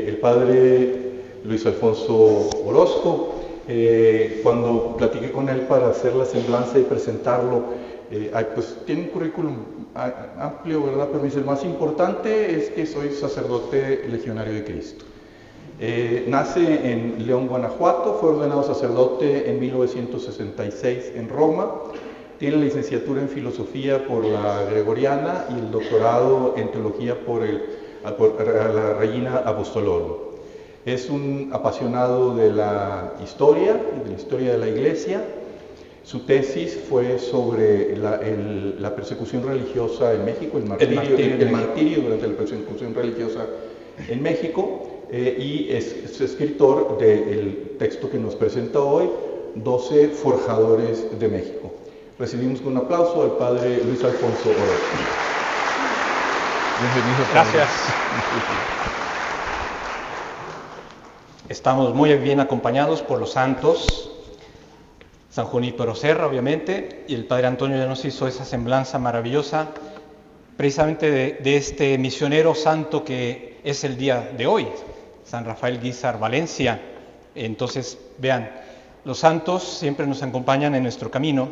el padre Luis Alfonso Orozco. Cuando platiqué con él para hacer la semblanza y presentarlo, pues tiene un currículum amplio, ¿verdad? Pero me dice, el más importante es que soy sacerdote legionario de Cristo. Nace en León, Guanajuato, fue ordenado sacerdote en 1966 en Roma, tiene la licenciatura en filosofía por la Gregoriana y el doctorado en teología por la Regina Apostolorum. Es un apasionado de la historia de la Iglesia. Su tesis fue sobre la persecución religiosa en México, el martirio durante la persecución religiosa en México, y es escritor del texto que nos presenta hoy, 12 Forjadores de México. Recibimos con un aplauso al padre Luis Alfonso Orozco. Bienvenido. Gracias. Estamos muy bien acompañados por los santos, San Junípero Serra, obviamente, y el padre Antonio ya nos hizo esa semblanza maravillosa, precisamente de este misionero santo que es el día de hoy, San Rafael Guízar Valencia. Entonces, vean, los santos siempre nos acompañan en nuestro camino,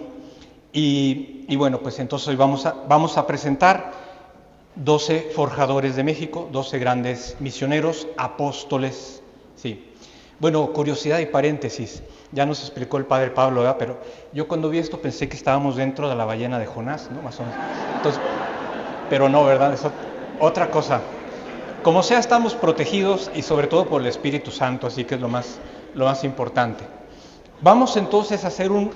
y bueno, pues entonces hoy vamos a presentar 12 forjadores de México, 12 grandes misioneros, apóstoles, sí. Bueno, curiosidad y paréntesis, ya nos explicó el padre Pablo, ¿verdad? Pero yo cuando vi esto pensé que estábamos dentro de la ballena de Jonás, ¿no? Más o menos. Entonces, pero no, ¿verdad? Es otra cosa. Como sea, estamos protegidos y sobre todo por el Espíritu Santo, así que es lo más importante. Vamos entonces a hacer un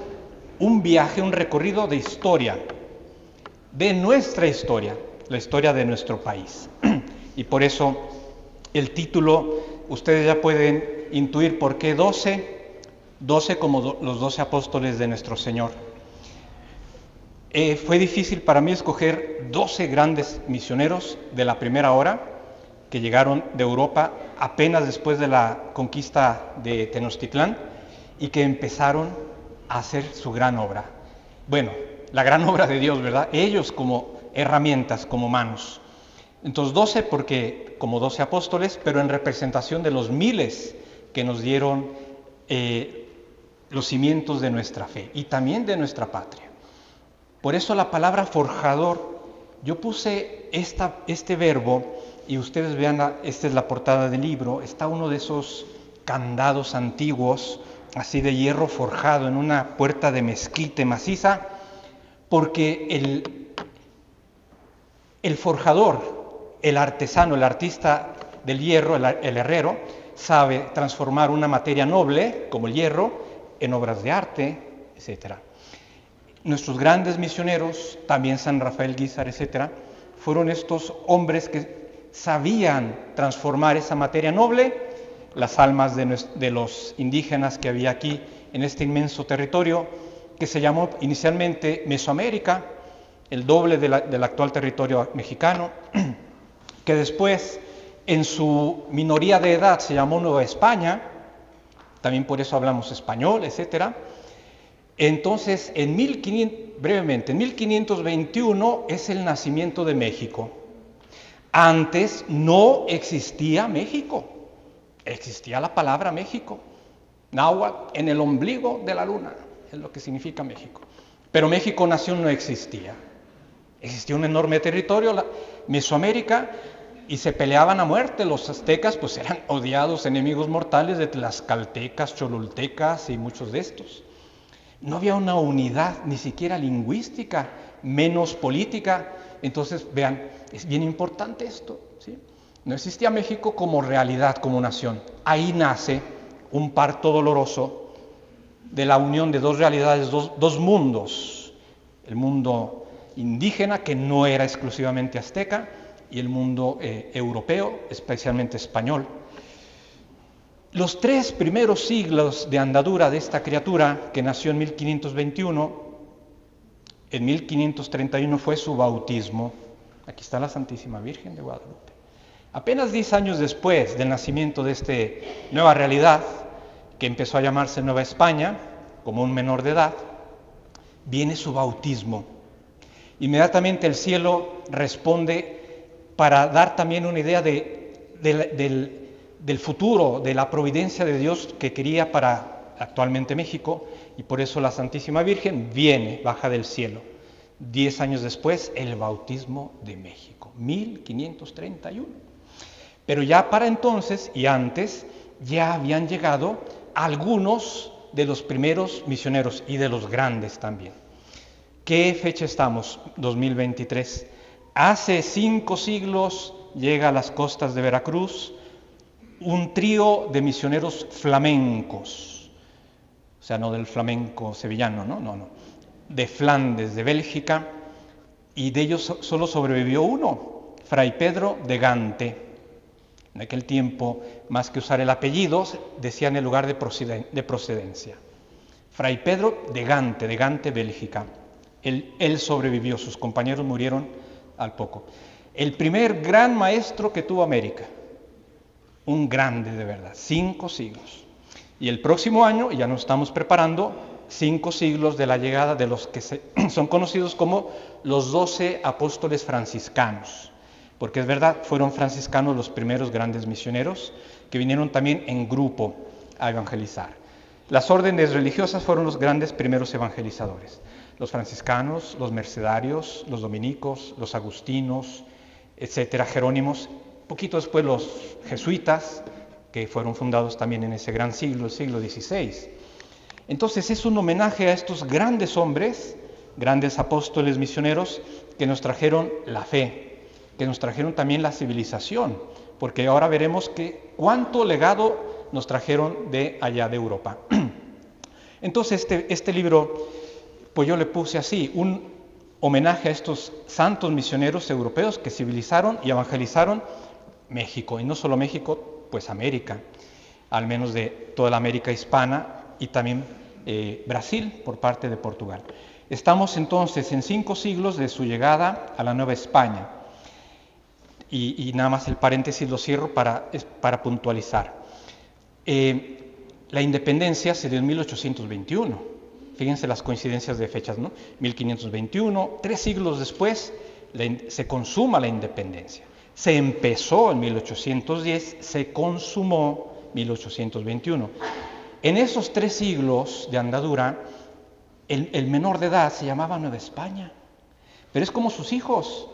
viaje, un recorrido de historia, de nuestra historia, la historia de nuestro país. Y por eso el título, ustedes ya pueden intuir por qué 12 como los 12 apóstoles de nuestro Señor. Fue difícil para mí escoger 12 grandes misioneros de la primera hora que llegaron de Europa apenas después de la conquista de Tenochtitlán y que empezaron a hacer su gran obra. Bueno, la gran obra de Dios, ¿verdad? Ellos como herramientas, como manos. Entonces 12 porque como 12 apóstoles, pero en representación de los miles que nos dieron los cimientos de nuestra fe y también de nuestra patria. Por eso la palabra forjador, yo puse este verbo, y ustedes vean, esta es la portada del libro, está uno de esos candados antiguos, así de hierro forjado en una puerta de mezquite maciza, porque el forjador, el artesano, el artista del hierro, el herrero, sabe transformar una materia noble, como el hierro, en obras de arte, etc. Nuestros grandes misioneros, también San Rafael Guízar, etc., fueron estos hombres que sabían transformar esa materia noble, las almas de los indígenas que había aquí en este inmenso territorio, que se llamó inicialmente Mesoamérica, el doble del actual territorio mexicano, que después, en su minoría de edad, se llamó Nueva España, también por eso hablamos español, etc. Entonces, en 1521 es el nacimiento de México. Antes no existía México, existía la palabra México, náhuatl, en el ombligo de la luna, es lo que significa México. Pero México nación no existía. Existía un enorme territorio, Mesoamérica, y se peleaban a muerte. Los aztecas pues eran odiados enemigos mortales de tlaxcaltecas, cholultecas y muchos de estos. No había una unidad ni siquiera lingüística, menos política. Entonces, vean, es bien importante esto, ¿sí? No existía México como realidad, como nación. Ahí nace un parto doloroso de la unión de dos realidades, dos mundos. El mundo indígena, que no era exclusivamente azteca, y el mundo europeo, especialmente español. Los 3 primeros siglos de andadura de esta criatura, que nació en 1521, en 1531 fue su bautismo. Aquí está la Santísima Virgen de Guadalupe. Apenas 10 años después del nacimiento de esta nueva realidad, que empezó a llamarse Nueva España, como un menor de edad, viene su bautismo. Inmediatamente el cielo responde para dar también una idea del del futuro, de la providencia de Dios que quería para actualmente México, y por eso la Santísima Virgen baja del cielo. 10 años después, el bautismo de México, 1531. Pero ya para entonces y antes, ya habían llegado algunos de los primeros misioneros y de los grandes también. ¿Qué fecha estamos? 2023. Hace 5 siglos llega a las costas de Veracruz un trío de misioneros flamencos, o sea, no del flamenco sevillano, no, de Flandes, de Bélgica, y de ellos solo sobrevivió uno, Fray Pedro de Gante. En aquel tiempo, más que usar el apellido, decían el lugar de procedencia. Fray Pedro de Gante, Bélgica. Él sobrevivió, sus compañeros murieron al poco. El primer gran maestro que tuvo América, un grande de verdad, 5 siglos. Y el próximo año ya nos estamos preparando 5 siglos de la llegada de los que son conocidos como los 12 apóstoles franciscanos. Porque es verdad, fueron franciscanos los primeros grandes misioneros que vinieron también en grupo a evangelizar. Las órdenes religiosas fueron los grandes primeros evangelizadores. Los franciscanos, los mercedarios, los dominicos, los agustinos, etcétera, jerónimos. Poquito después los jesuitas, que fueron fundados también en ese gran siglo, el siglo XVI. Entonces es un homenaje a estos grandes hombres, grandes apóstoles misioneros, que nos trajeron la fe, que nos trajeron también la civilización, porque ahora veremos cuánto legado nos trajeron de allá de Europa. Entonces este libro, pues yo le puse así, un homenaje a estos santos misioneros europeos que civilizaron y evangelizaron México, y no solo México, pues América, al menos de toda la América hispana, y también Brasil por parte de Portugal. Estamos entonces en 5 siglos de su llegada a la Nueva España. Y nada más el paréntesis lo cierro para puntualizar. La independencia se dio en 1821. Fíjense las coincidencias de fechas, ¿no? 1521, 3 siglos después se consuma la independencia. Se empezó en 1810, se consumó 1821. En esos 3 siglos de andadura, el menor de edad se llamaba Nueva España. Pero es como sus hijos.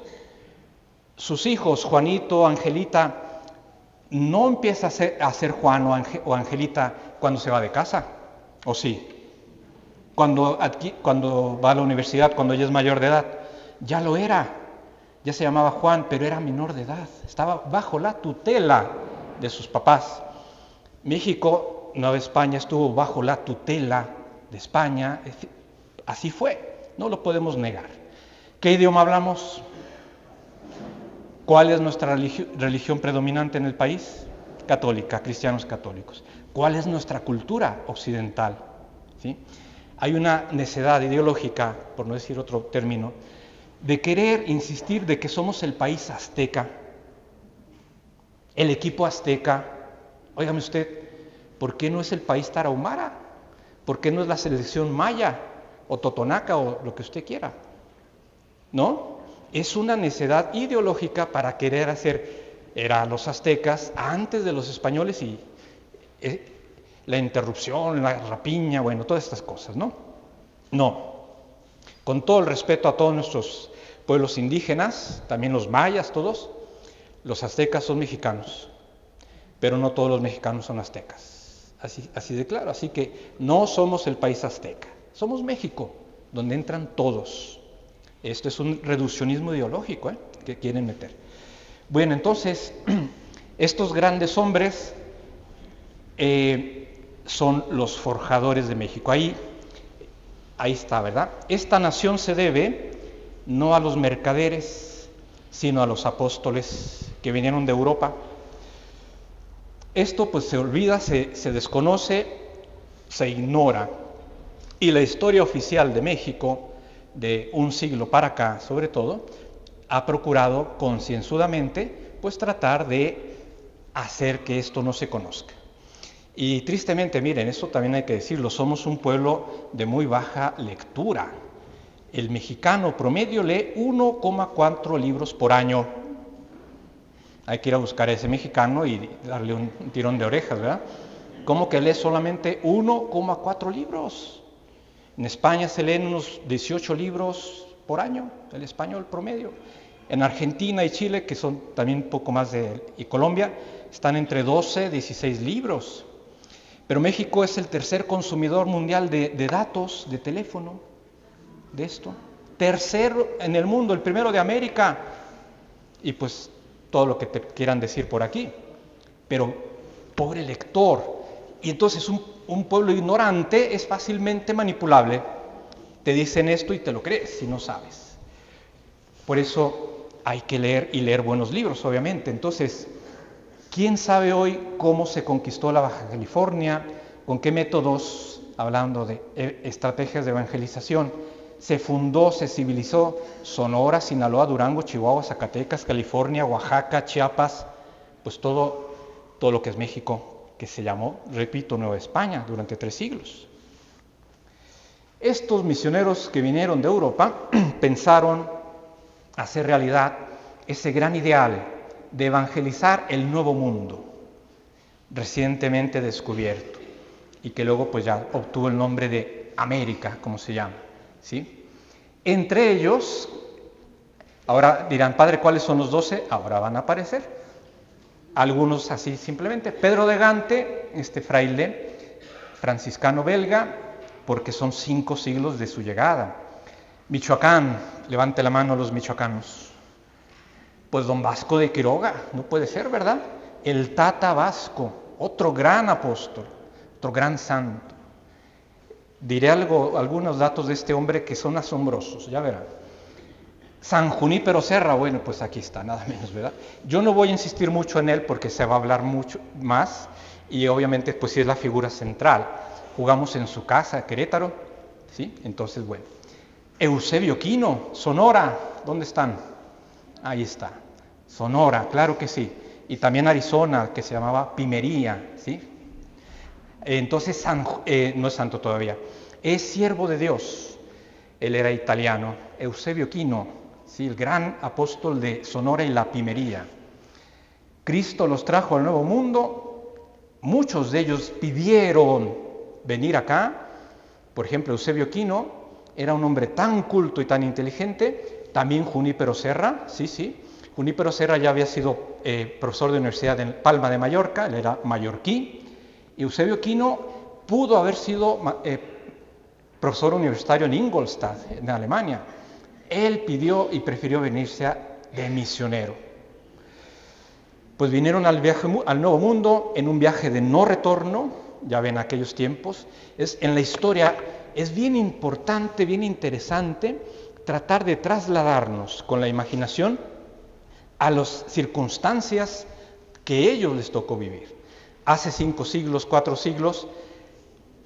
Sus hijos, Juanito, Angelita, no empieza a ser Juan o Angelita cuando se va de casa, ¿o sí? Cuando va a la universidad, cuando ella es mayor de edad, ya lo era. Ya se llamaba Juan, pero era menor de edad. Estaba bajo la tutela de sus papás. México, Nueva España, estuvo bajo la tutela de España. Así fue, no lo podemos negar. ¿Qué idioma hablamos? ¿Cuál es nuestra religión predominante en el país? Católica, cristianos católicos. ¿Cuál es nuestra cultura occidental? ¿Sí? Hay una necedad ideológica, por no decir otro término, de querer insistir de que somos el país azteca, el equipo azteca. Óigame usted, ¿por qué no es el país tarahumara? ¿Por qué no es la selección maya o totonaca o lo que usted quiera? ¿No? Es una necedad ideológica para querer hacer, era los aztecas antes de los españoles y la interrupción, la rapiña, bueno, todas estas cosas, ¿no? No. Con todo el respeto a todos nuestros pueblos indígenas, también los mayas, todos, los aztecas son mexicanos, pero no todos los mexicanos son aztecas. Así de claro. Así que no somos el país azteca, somos México, donde entran todos. Esto es un reduccionismo ideológico que quieren meter. Bueno, entonces, estos grandes hombres son los forjadores de México. Ahí está, ¿verdad? Esta nación se debe no a los mercaderes, sino a los apóstoles que vinieron de Europa. Esto pues se olvida, se desconoce, se ignora. Y la historia oficial de México, de un siglo para acá, sobre todo, ha procurado concienzudamente pues tratar de hacer que esto no se conozca. Y tristemente, miren, esto también hay que decirlo, somos un pueblo de muy baja lectura. El mexicano promedio lee 1,4 libros por año. Hay que ir a buscar a ese mexicano y darle un tirón de orejas, ¿verdad? ¿Cómo que lee solamente 1,4 libros? En España se leen unos 18 libros por año, el español promedio. En Argentina y Chile, que son también un poco más y Colombia, están entre 12 y 16 libros. Pero México es el tercer consumidor mundial de datos, de teléfono, de esto. Tercero en el mundo, el primero de América. Y pues todo lo que te quieran decir por aquí. Pero pobre lector. Y entonces un pueblo ignorante es fácilmente manipulable. Te dicen esto y te lo crees si no sabes. Por eso hay que leer y leer buenos libros, obviamente. Entonces, ¿quién sabe hoy cómo se conquistó la Baja California? ¿Con qué métodos, hablando de estrategias de evangelización, se fundó, se civilizó Sonora, Sinaloa, Durango, Chihuahua, Zacatecas, California, Oaxaca, Chiapas? Pues todo lo que es México, que se llamó, repito, Nueva España durante 3 siglos. Estos misioneros que vinieron de Europa pensaron hacer realidad ese gran ideal de evangelizar el nuevo mundo, recientemente descubierto, y que luego pues ya obtuvo el nombre de América, como se llama, ¿sí? Entre ellos, ahora dirán, padre, ¿cuáles son los 12? Ahora van a aparecer. Algunos así simplemente. Pedro de Gante, este fraile franciscano belga, porque son 5 siglos de su llegada. Michoacán, levante la mano los michoacanos. Pues don Vasco de Quiroga, no puede ser, ¿verdad? El Tata Vasco, otro gran apóstol, otro gran santo. Diré algunos datos de este hombre que son asombrosos, ya verán. San Junípero Serra, bueno, pues aquí está, nada menos, ¿verdad? Yo no voy a insistir mucho en él porque se va a hablar mucho más y obviamente pues sí es la figura central. Jugamos en su casa, Querétaro, ¿sí? Entonces, bueno. Eusebio Quino, Sonora, ¿dónde están? Ahí está, Sonora, claro que sí. Y también Arizona, que se llamaba Pimería, ¿sí? Entonces, no es santo todavía, es siervo de Dios. Él era italiano, Eusebio Quino, ¿sí? El gran apóstol de Sonora y la Pimería. Cristo los trajo al Nuevo Mundo, muchos de ellos pidieron venir acá. Por ejemplo, Eusebio Quino era un hombre tan culto y tan inteligente. También Junípero Serra, sí. Junípero Serra ya había sido profesor de Universidad de Palma de Mallorca, él era mallorquí. Y Eusebio Quino pudo haber sido profesor universitario en Ingolstadt, en Alemania. Él pidió y prefirió venirse de misionero. Pues vinieron al Nuevo Mundo en un viaje de no retorno, ya ven aquellos tiempos. En la historia es bien importante, bien interesante tratar de trasladarnos con la imaginación a las circunstancias que ellos les tocó vivir. Hace 5 siglos, 4 siglos,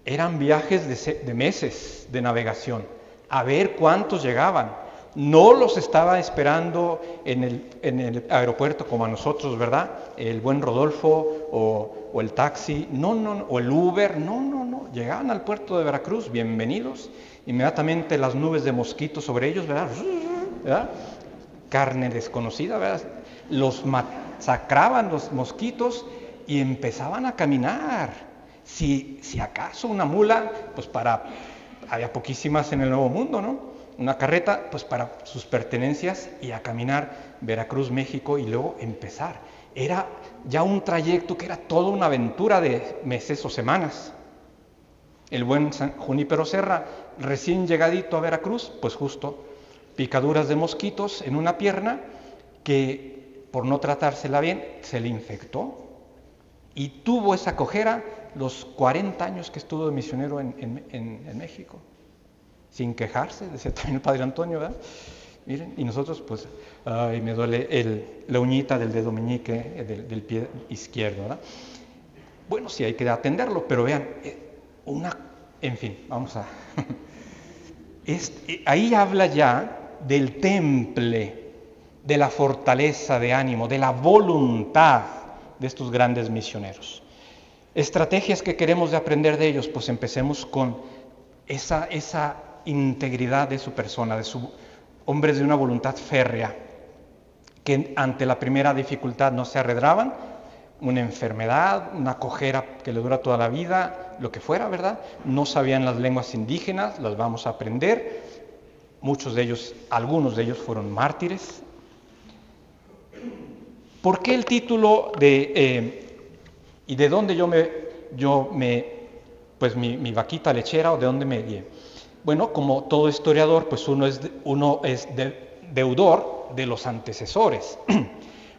eran viajes de meses de navegación, a ver cuántos llegaban. No los estaba esperando en el aeropuerto como a nosotros, ¿verdad? El buen Rodolfo o el taxi, no, o el Uber, no. Llegaban al puerto de Veracruz, bienvenidos, inmediatamente las nubes de mosquitos sobre ellos, ¿verdad? Carne desconocida, ¿verdad? Los masacraban los mosquitos y empezaban a caminar. Si acaso una mula, pues había poquísimas en el Nuevo Mundo, ¿no? Una carreta, pues para sus pertenencias y a caminar Veracruz, México y luego empezar. Era ya un trayecto que era toda una aventura de meses o semanas. El buen Junípero Serra, recién llegadito a Veracruz, pues justo picaduras de mosquitos en una pierna que por no tratársela bien se le infectó y tuvo esa cojera los 40 años que estuvo de misionero en México. Sin quejarse, decía también el padre Antonio, ¿verdad? Miren, y nosotros pues, ay, me duele la uñita del dedo meñique del pie izquierdo, ¿verdad? Bueno, sí hay que atenderlo, pero vean, en fin, vamos a... ahí habla ya del temple, de la fortaleza de ánimo, de la voluntad de estos grandes misioneros. Estrategias que queremos de aprender de ellos, pues empecemos con esa integridad de su persona, de su hombres de una voluntad férrea, que ante la primera dificultad no se arredraban, una enfermedad, una cojera que le dura toda la vida, lo que fuera, ¿verdad? No sabían las lenguas indígenas, las vamos a aprender. Muchos de ellos, algunos de ellos fueron mártires. ¿Por qué el título y de dónde pues mi vaquita lechera o de dónde me guié? Bueno, como todo historiador, pues uno es deudor de los antecesores.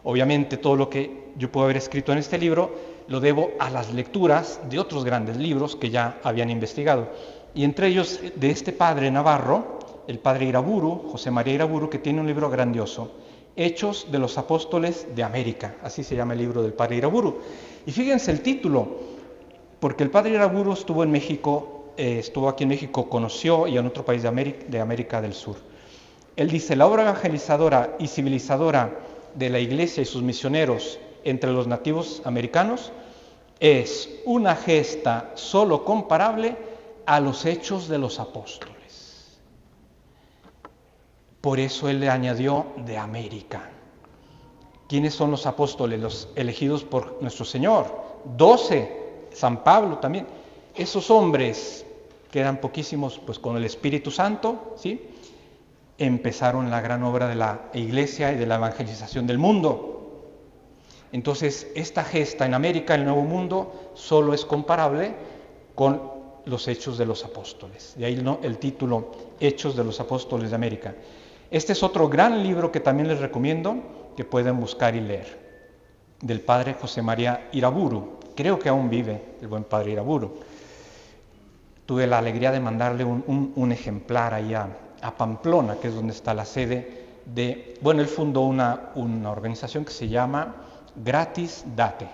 Obviamente todo lo que yo puedo haber escrito en este libro lo debo a las lecturas de otros grandes libros que ya habían investigado. Y entre ellos de este padre navarro, el padre Iraburu, José María Iraburu, que tiene un libro grandioso, Hechos de los Apóstoles de América. Así se llama el libro del padre Iraburu. Y fíjense el título, porque el padre Iraburu estuvo en México, estuvo aquí en México, conoció y en otro país de América del Sur. Él dice, la obra evangelizadora y civilizadora de la Iglesia y sus misioneros entre los nativos americanos es una gesta solo comparable a los hechos de los apóstoles. Por eso él le añadió de América. ¿Quiénes son los apóstoles? Los elegidos por nuestro Señor. 12, San Pablo también. Esos hombres, que eran poquísimos, pues con el Espíritu Santo, ¿sí?, empezaron la gran obra de la Iglesia y de la evangelización del mundo. Entonces, esta gesta en América, el Nuevo Mundo, solo es comparable con los Hechos de los Apóstoles. De ahí el título, Hechos de los Apóstoles de América. Este es otro gran libro que también les recomiendo que pueden buscar y leer, del padre José María Iraburu. Creo que aún vive el buen padre Iraburu. Tuve la alegría de mandarle un ejemplar ahí a Pamplona, que es donde está la sede de... Bueno, él fundó una organización que se llama Gratis Date,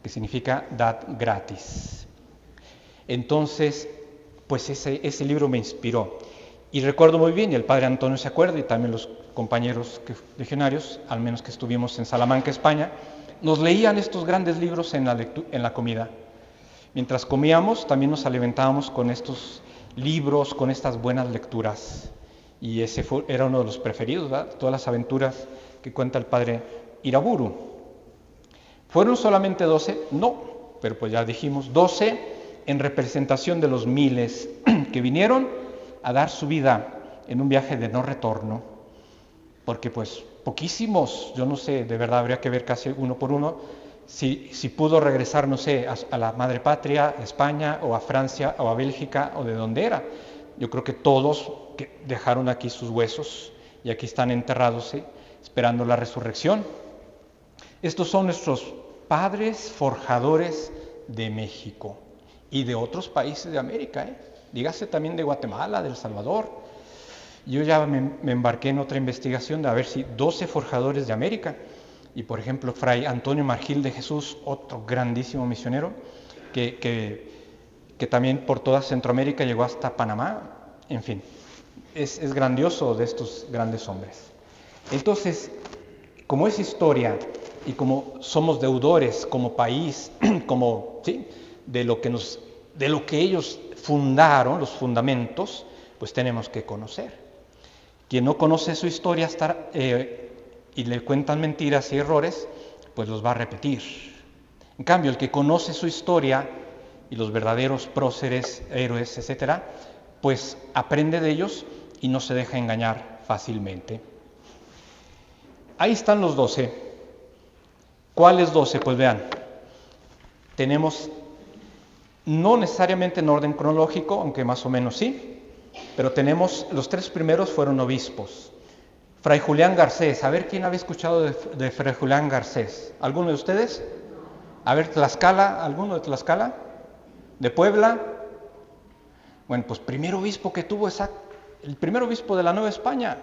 que significa dad gratis. Entonces, pues ese libro me inspiró. Y recuerdo muy bien, y el padre Antonio se acuerda, y también los compañeros legionarios, al menos que estuvimos en Salamanca, España, nos leían estos grandes libros en la comida. Mientras comíamos, también nos alimentábamos con estos libros, con estas buenas lecturas. Y ese era uno de los preferidos, ¿verdad? Todas las aventuras que cuenta el padre Iraburu. ¿Fueron solamente 12? No, pero pues ya dijimos, 12 en representación de los miles que vinieron a dar su vida en un viaje de no retorno, porque pues poquísimos, yo no sé, de verdad habría que ver casi uno por uno, si pudo regresar, no sé, a la madre patria, a España, o a Francia, o a Bélgica, o de donde era. Yo creo que todos dejaron aquí sus huesos, y aquí están enterrados, esperando la resurrección. Estos son nuestros padres forjadores de México, y de otros países de América, dígase también de Guatemala, de El Salvador. Yo ya me embarqué en otra investigación de a ver si 12 forjadores de América, y por ejemplo Fray Antonio Margil de Jesús, otro grandísimo misionero, que también por toda Centroamérica llegó hasta Panamá. En fin, es grandioso de estos grandes hombres. Entonces, como es historia y como somos deudores como país, como ¿sí?, de lo que ellos fundaron, los fundamentos, pues tenemos que conocer. Quien no conoce su historia y le cuentan mentiras y errores, pues los va a repetir. En cambio, el que conoce su historia y los verdaderos próceres, héroes, etcétera, pues aprende de ellos y no se deja engañar fácilmente. Ahí están los 12. ¿Cuáles 12? Pues vean, tenemos, no necesariamente en orden cronológico, aunque más o menos sí, pero tenemos, los 3 primeros fueron obispos. Fray Julián Garcés, a ver quién había escuchado de Fray Julián Garcés. ¿Alguno de ustedes? A ver, Tlaxcala, ¿alguno de Tlaxcala? ¿De Puebla? Bueno, pues primer obispo que tuvo, el primer obispo de la Nueva España,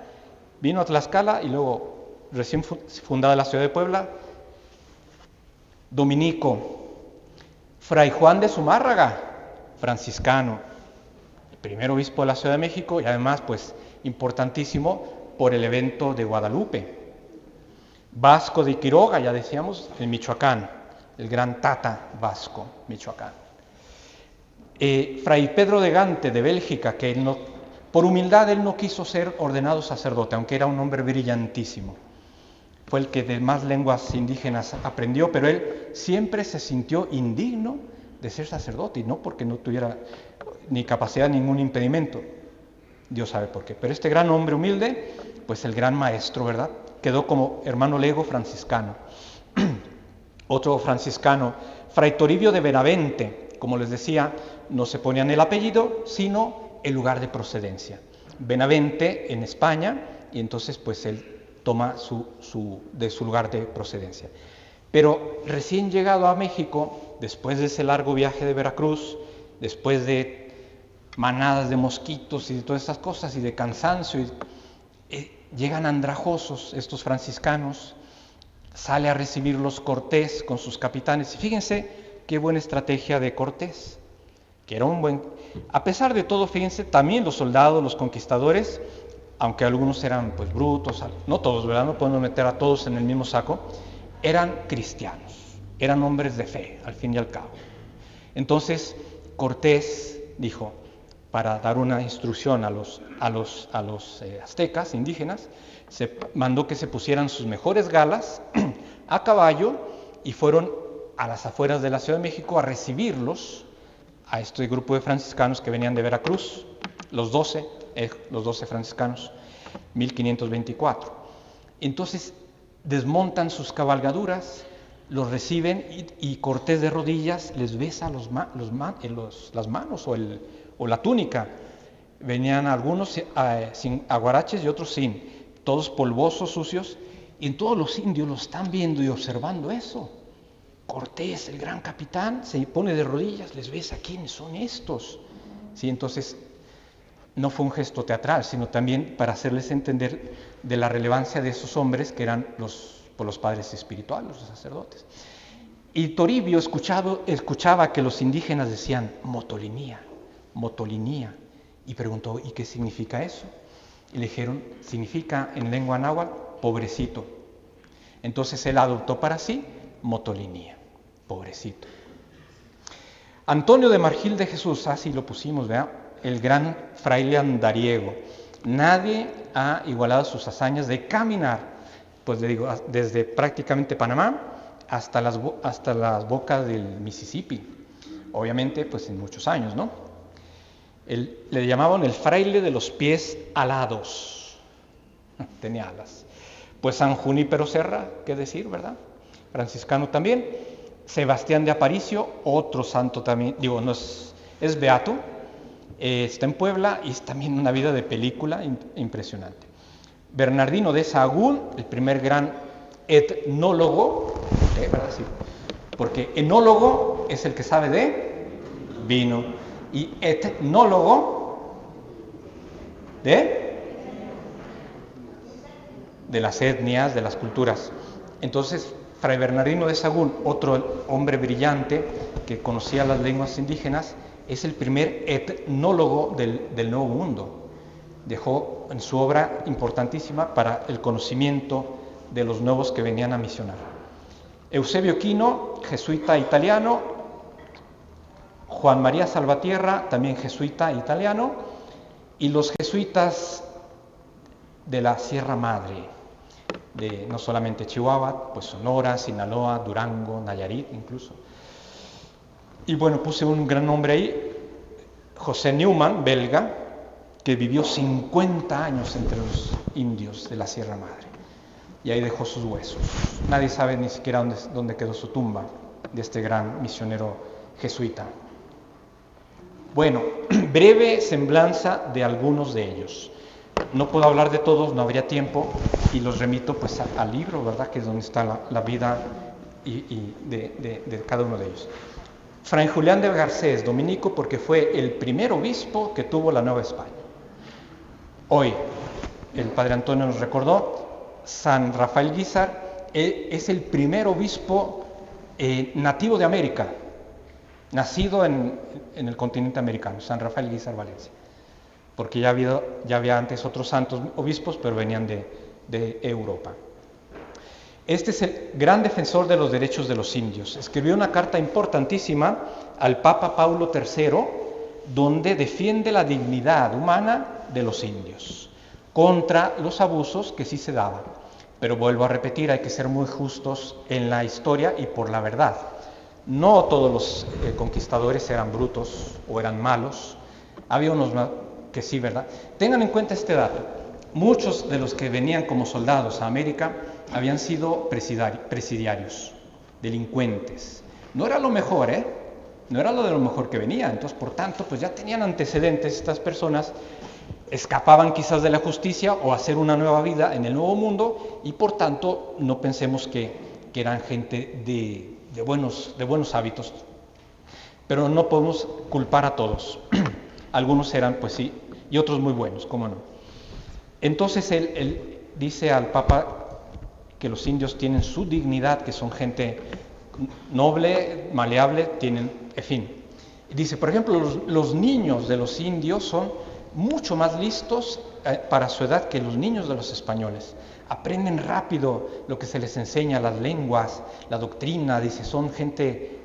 vino a Tlaxcala y luego recién fundada la ciudad de Puebla. Dominico. Fray Juan de Zumárraga, franciscano, el primer obispo de la Ciudad de México y además pues importantísimo por el evento de Guadalupe. Vasco de Quiroga, ya decíamos, en Michoacán, el gran Tata Vasco, Michoacán. Fray Pedro de Gante, de Bélgica, por humildad él no quiso ser ordenado sacerdote, aunque era un hombre brillantísimo. fue el que de más lenguas indígenas aprendió, pero él siempre se sintió indigno de ser sacerdote, y no porque no tuviera ni capacidad, ningún impedimento. Dios sabe por qué. Pero este gran hombre humilde, pues el gran maestro, ¿verdad? Quedó como hermano lego franciscano. Otro franciscano, Fray Toribio de Benavente, como les decía, no se ponían el apellido, sino el lugar de procedencia. Benavente en España, y entonces pues él toma de su lugar de procedencia. Pero recién llegado a México, después de ese largo viaje de Veracruz, después de manadas de mosquitos y de todas estas cosas, y de cansancio, llegan andrajosos estos franciscanos, sale a recibirlos Cortés con sus capitanes, y fíjense qué buena estrategia de Cortés, que era un buen... A pesar de todo, fíjense, también los soldados, los conquistadores, aunque algunos eran pues brutos, no todos, ¿verdad? No podemos meter a todos en el mismo saco, eran cristianos, eran hombres de fe, al fin y al cabo. Entonces, Cortés dijo, para dar una instrucción a los aztecas indígenas, se mandó que se pusieran sus mejores galas a caballo y fueron a las afueras de la Ciudad de México a recibirlos, a este grupo de franciscanos que venían de Veracruz, los 12 franciscanos, 1524. Entonces desmontan sus cabalgaduras, los reciben y Cortés de rodillas les besa las manos o la túnica. Venían algunos sin aguaraches y otros sin, todos polvosos, sucios, y en todos los indios lo están viendo y observando eso. Cortés, el gran capitán, se pone de rodillas, les besa, ¿quiénes son estos? Sí, entonces no fue un gesto teatral, sino también para hacerles entender de la relevancia de esos hombres que eran los padres espirituales, los sacerdotes. Y Toribio escuchaba que los indígenas decían motolinía, motolinía, y preguntó, ¿y qué significa eso? Y le dijeron, significa en lengua náhuatl, pobrecito. Entonces él adoptó para sí motolinía, pobrecito. Antonio de Margil de Jesús, así lo pusimos, ¿verdad? El gran fraile andariego. Nadie ha igualado sus hazañas de caminar, pues le digo, desde prácticamente Panamá hasta las bocas del Mississippi. Obviamente, pues en muchos años, ¿no? Le llamaban el fraile de los pies alados. Tenía alas. Pues San Junípero Serra, qué decir, ¿verdad? Franciscano también. Sebastián de Aparicio, otro santo también, digo, no es beato, está en Puebla y es también una vida de película impresionante. Bernardino de Sahagún, el primer gran etnólogo, ¿verdad? Sí, porque enólogo es el que sabe de vino y etnólogo de las etnias, de las culturas. Entonces, Fray Bernardino de Sahagún, otro hombre brillante que conocía las lenguas indígenas, es el primer etnólogo del Nuevo Mundo. Dejó en su obra importantísima para el conocimiento de los nuevos que venían a misionar. Eusebio Quino, jesuita italiano. Juan María Salvatierra, también jesuita italiano. Y los jesuitas de la Sierra Madre, de no solamente Chihuahua, pues Sonora, Sinaloa, Durango, Nayarit incluso. Y bueno, puse un gran nombre ahí, José Newman, belga, que vivió 50 años entre los indios de la Sierra Madre. Y ahí dejó sus huesos. Nadie sabe ni siquiera dónde quedó su tumba de este gran misionero jesuita. Bueno, breve semblanza de algunos de ellos. No puedo hablar de todos, no habría tiempo, y los remito pues al libro, ¿verdad? Que es donde está la vida de cada uno de ellos. Fray Julián de Garcés, dominico, porque fue el primer obispo que tuvo la Nueva España. Hoy, el padre Antonio nos recordó, San Rafael Guízar es el primer obispo nativo de América, nacido en el continente americano, San Rafael Guízar Valencia. Porque ya había antes otros santos obispos, pero venían de Europa. Este es el gran defensor de los derechos de los indios. Escribió una carta importantísima al Papa Paulo III, donde defiende la dignidad humana de los indios, contra los abusos que sí se daban. Pero vuelvo a repetir, hay que ser muy justos en la historia y por la verdad. No todos los conquistadores eran brutos o eran malos. Había unos que sí, ¿verdad? Tengan en cuenta este dato. Muchos de los que venían como soldados a América habían sido presidiarios, delincuentes. No era lo mejor, No era lo de lo mejor que venía. Entonces, por tanto, pues ya tenían antecedentes estas personas, escapaban quizás de la justicia o hacer una nueva vida en el nuevo mundo, y por tanto no pensemos que eran gente de buenos hábitos. Pero no podemos culpar a todos. Algunos eran, pues sí, y otros muy buenos, ¿cómo no? Entonces él dice al Papa que los indios tienen su dignidad, que son gente noble, maleable, tienen, en fin. Dice, por ejemplo, los niños de los indios son mucho más listos para su edad que los niños de los españoles. Aprenden rápido lo que se les enseña, las lenguas, la doctrina, dice, son gente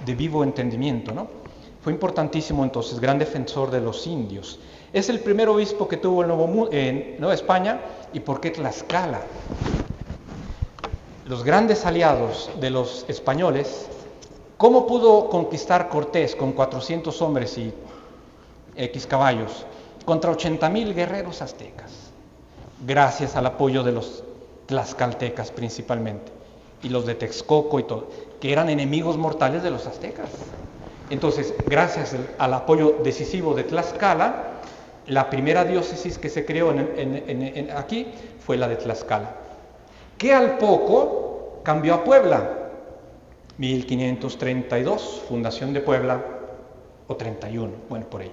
de vivo entendimiento, ¿no? Fue importantísimo entonces, gran defensor de los indios. Es el primer obispo que tuvo en Nueva España. ¿Y por qué Tlaxcala? Los grandes aliados de los españoles, ¿cómo pudo conquistar Cortés con 400 hombres y X caballos contra 80,000 guerreros aztecas? Gracias al apoyo de los tlaxcaltecas principalmente, y los de Texcoco y todo, que eran enemigos mortales de los aztecas. Entonces, gracias al apoyo decisivo de Tlaxcala, la primera diócesis que se creó aquí fue la de Tlaxcala, que al poco cambió a Puebla. 1532, fundación de Puebla, o 31, bueno, por ahí.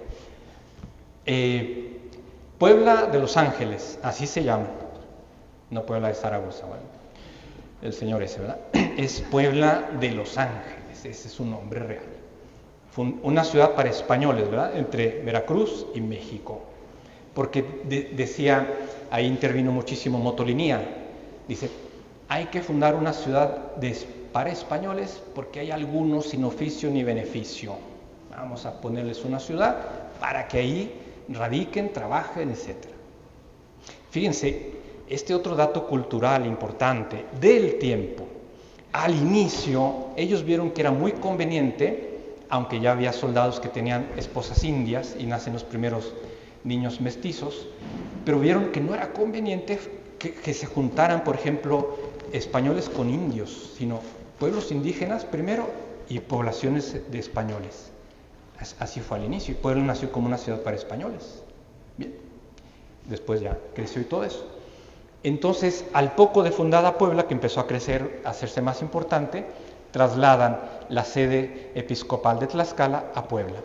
Puebla de Los Ángeles, así se llama, no Puebla de Zaragoza, bueno, el señor ese, ¿verdad? Es Puebla de Los Ángeles, ese es su nombre real. Fue una ciudad para españoles, ¿verdad? Entre Veracruz y México, porque decía, ahí intervino muchísimo Motolinía, dice, hay que fundar una ciudad para españoles porque hay algunos sin oficio ni beneficio. Vamos a ponerles una ciudad para que ahí radiquen, trabajen, etc. Fíjense, este otro dato cultural importante del tiempo. Al inicio, ellos vieron que era muy conveniente, aunque ya había soldados que tenían esposas indias y nacen los primeros niños mestizos, pero vieron que no era conveniente que se juntaran, por ejemplo, españoles con indios, sino pueblos indígenas primero y poblaciones de españoles. Así fue al inicio, y Puebla nació como una ciudad para españoles. Bien, después ya creció y todo eso. Entonces, al poco de fundada Puebla, que empezó a crecer, a hacerse más importante, trasladan la sede episcopal de Tlaxcala a Puebla.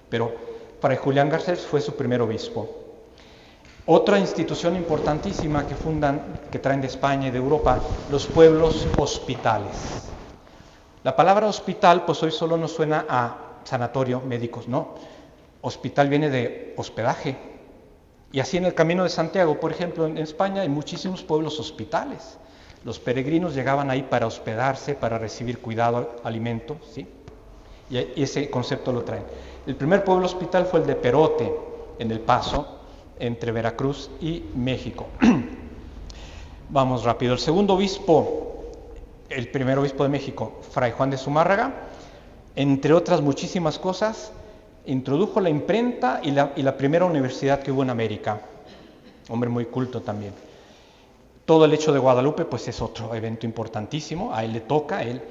Pero Fray Julián Garcés fue su primer obispo. Otra institución importantísima que traen de España y de Europa, los pueblos hospitales. La palabra hospital, pues hoy solo nos suena a sanatorio, médicos, no. Hospital viene de hospedaje. Y así en el Camino de Santiago, por ejemplo, en España hay muchísimos pueblos hospitales. Los peregrinos llegaban ahí para hospedarse, para recibir cuidado, alimento, ¿sí? Y ese concepto lo traen. El primer pueblo hospital fue el de Perote, en El Paso, entre Veracruz y México. Vamos rápido. El segundo obispo, el primer obispo de México, Fray Juan de Zumárraga, entre otras muchísimas cosas, introdujo la imprenta y la primera universidad que hubo en América. Hombre muy culto también. Todo el hecho de Guadalupe, pues es otro evento importantísimo. A él le toca, él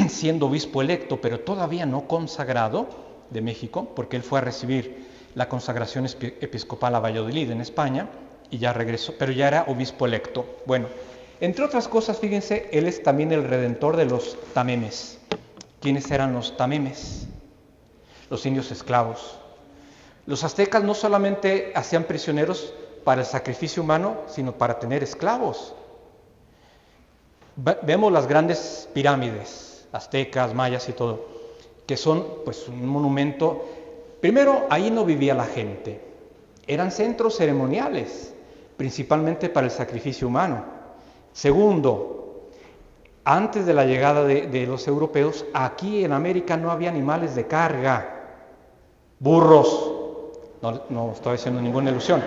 siendo obispo electo, pero todavía no consagrado de México, porque él fue a recibir la consagración episcopal a Valladolid en España y ya regresó, pero ya era obispo electo. Bueno, entre otras cosas, fíjense, él es también el redentor de los tamemes. ¿Quiénes eran los tamemes? Los indios esclavos. Los aztecas no solamente hacían prisioneros para el sacrificio humano, sino para tener esclavos. Vemos las grandes pirámides, aztecas, mayas y todo, que son pues un monumento. Primero, ahí no vivía la gente, eran centros ceremoniales, principalmente para el sacrificio humano. Segundo, antes de la llegada de los europeos, aquí en América no había animales de carga, burros, no estoy haciendo ninguna ilusión.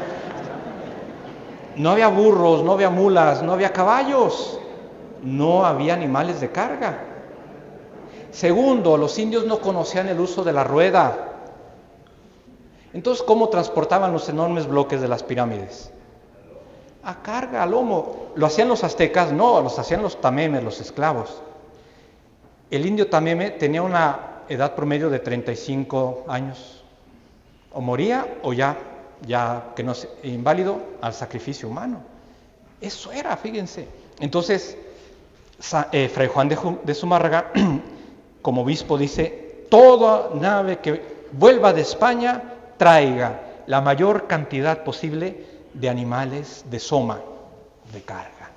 No había burros, no había mulas, no había caballos, no había animales de carga. Segundo, los indios no conocían el uso de la rueda. Entonces, ¿cómo transportaban los enormes bloques de las pirámides? A carga, a lomo. ¿Lo hacían los aztecas? No, los hacían los tamemes, los esclavos. El indio tameme tenía una edad promedio de 35 años. O moría o ya que no sé, inválido al sacrificio humano. Eso era, fíjense. Entonces, Fray Juan de Zumárraga, como obispo, dice: toda nave que vuelva de España traiga la mayor cantidad posible de animales de soma, de carga,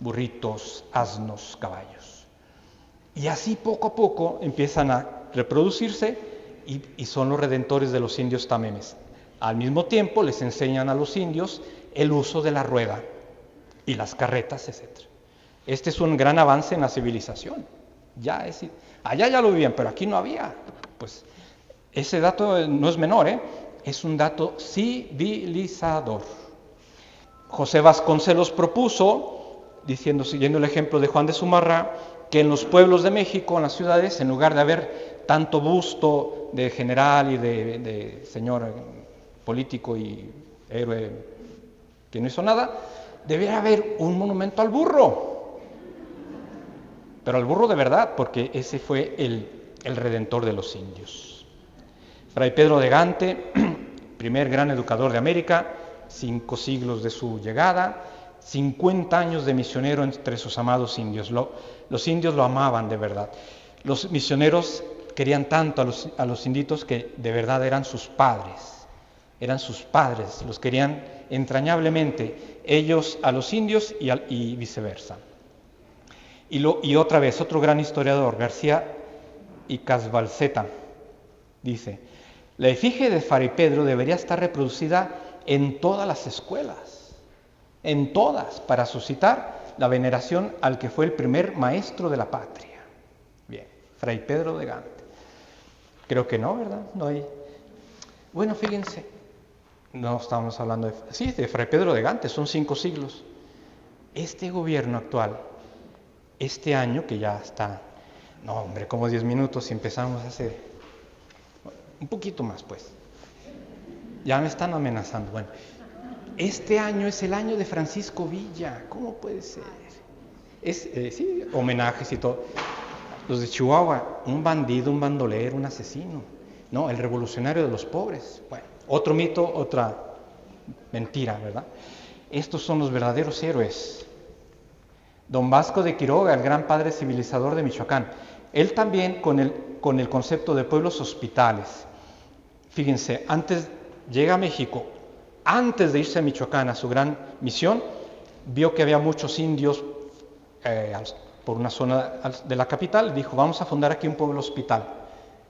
burritos, asnos, caballos. Y así poco a poco empiezan a reproducirse y son los redentores de los indios tamemes. Al mismo tiempo les enseñan a los indios el uso de la rueda y las carretas, etc. Este es un gran avance en la civilización. Allá ya lo vivían, pero aquí no había. Pues ese dato no es menor, es un dato civilizador. José Vasconcelos propuso, siguiendo el ejemplo de Juan de Zumárraga, que en los pueblos de México, en las ciudades, en lugar de haber tanto busto de general y de señor político y héroe que no hizo nada, debería haber un monumento al burro. Pero al burro de verdad, porque ese fue el redentor de los indios. Fray Pedro de Gante, primer gran educador de América, 5 siglos de su llegada, 50 años de misionero entre sus amados indios. Los indios lo amaban de verdad. Los misioneros querían tanto a los inditos que de verdad eran sus padres, los querían entrañablemente, ellos a los indios y viceversa. Y otra vez, otro gran historiador, García y Casbalceta, dice: la efigie de Fray Pedro debería estar reproducida en todas las escuelas, en todas, para suscitar la veneración al que fue el primer maestro de la patria. Bien, Fray Pedro de Gante. Creo que no, ¿verdad? No hay. Bueno, fíjense, no estamos hablando de Fray Pedro de Gante, son 5 siglos. Este gobierno actual, este año que ya está, no hombre, como 10 minutos y empezamos hace un poquito más, pues. Ya me están amenazando. Bueno, este año es el año de Francisco Villa. ¿Cómo puede ser? Sí, homenajes y todo. Los de Chihuahua, un bandido, un bandolero, un asesino. No, el revolucionario de los pobres. Bueno, otro mito, otra mentira, ¿verdad? Estos son los verdaderos héroes. Don Vasco de Quiroga, el gran padre civilizador de Michoacán. Él también con el concepto de pueblos hospitales. Fíjense, llega a México, antes de irse a Michoacán a su gran misión, vio que había muchos indios por una zona de la capital, dijo: vamos a fundar aquí un pueblo hospital.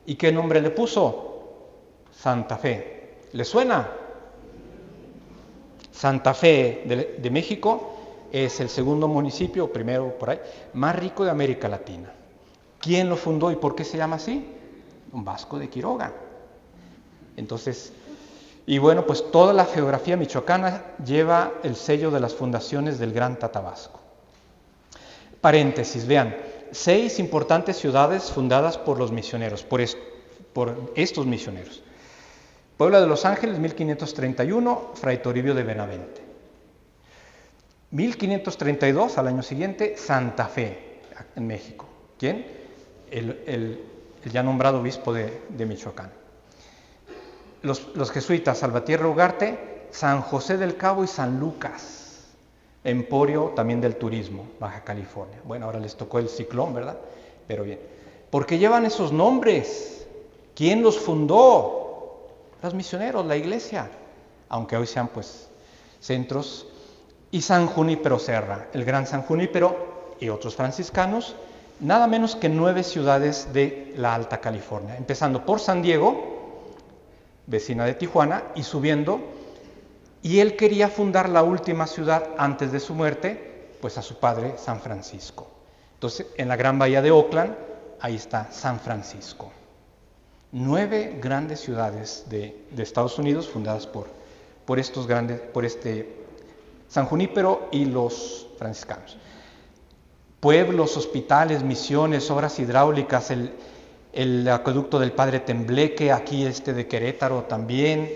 ¿Y qué nombre le puso? Santa Fe. ¿Le suena? Santa Fe de México es el segundo municipio, primero por ahí, más rico de América Latina. ¿Quién lo fundó y por qué se llama así? Don Vasco de Quiroga. Entonces, y bueno, pues toda la geografía michoacana lleva el sello de las fundaciones del Gran Tatabasco. Paréntesis, vean, 6 importantes ciudades fundadas por los misioneros, por estos misioneros. Puebla de Los Ángeles, 1531, Fray Toribio de Benavente. 1532, al año siguiente, Santa Fe, en México. ¿Quién? El ya nombrado obispo de Michoacán. Los jesuitas, Salvatierra Ugarte, San José del Cabo y San Lucas, emporio también del turismo, Baja California. Bueno, ahora les tocó el ciclón, ¿verdad? Pero bien. ¿Por qué llevan esos nombres? ¿Quién los fundó? Los misioneros, la iglesia, aunque hoy sean pues centros. Y San Junípero Serra, el gran San Junípero y otros franciscanos, nada menos que 9 ciudades de la Alta California, empezando por San Diego, vecina de Tijuana, y subiendo, y él quería fundar la última ciudad antes de su muerte, pues a su padre San Francisco. Entonces, en la gran bahía de Oakland, ahí está San Francisco. 9 grandes ciudades de Estados Unidos fundadas por estos grandes, por este San Junípero y los franciscanos. Pueblos, hospitales, misiones, obras hidráulicas, el acueducto del Padre Tembleque, aquí de Querétaro también,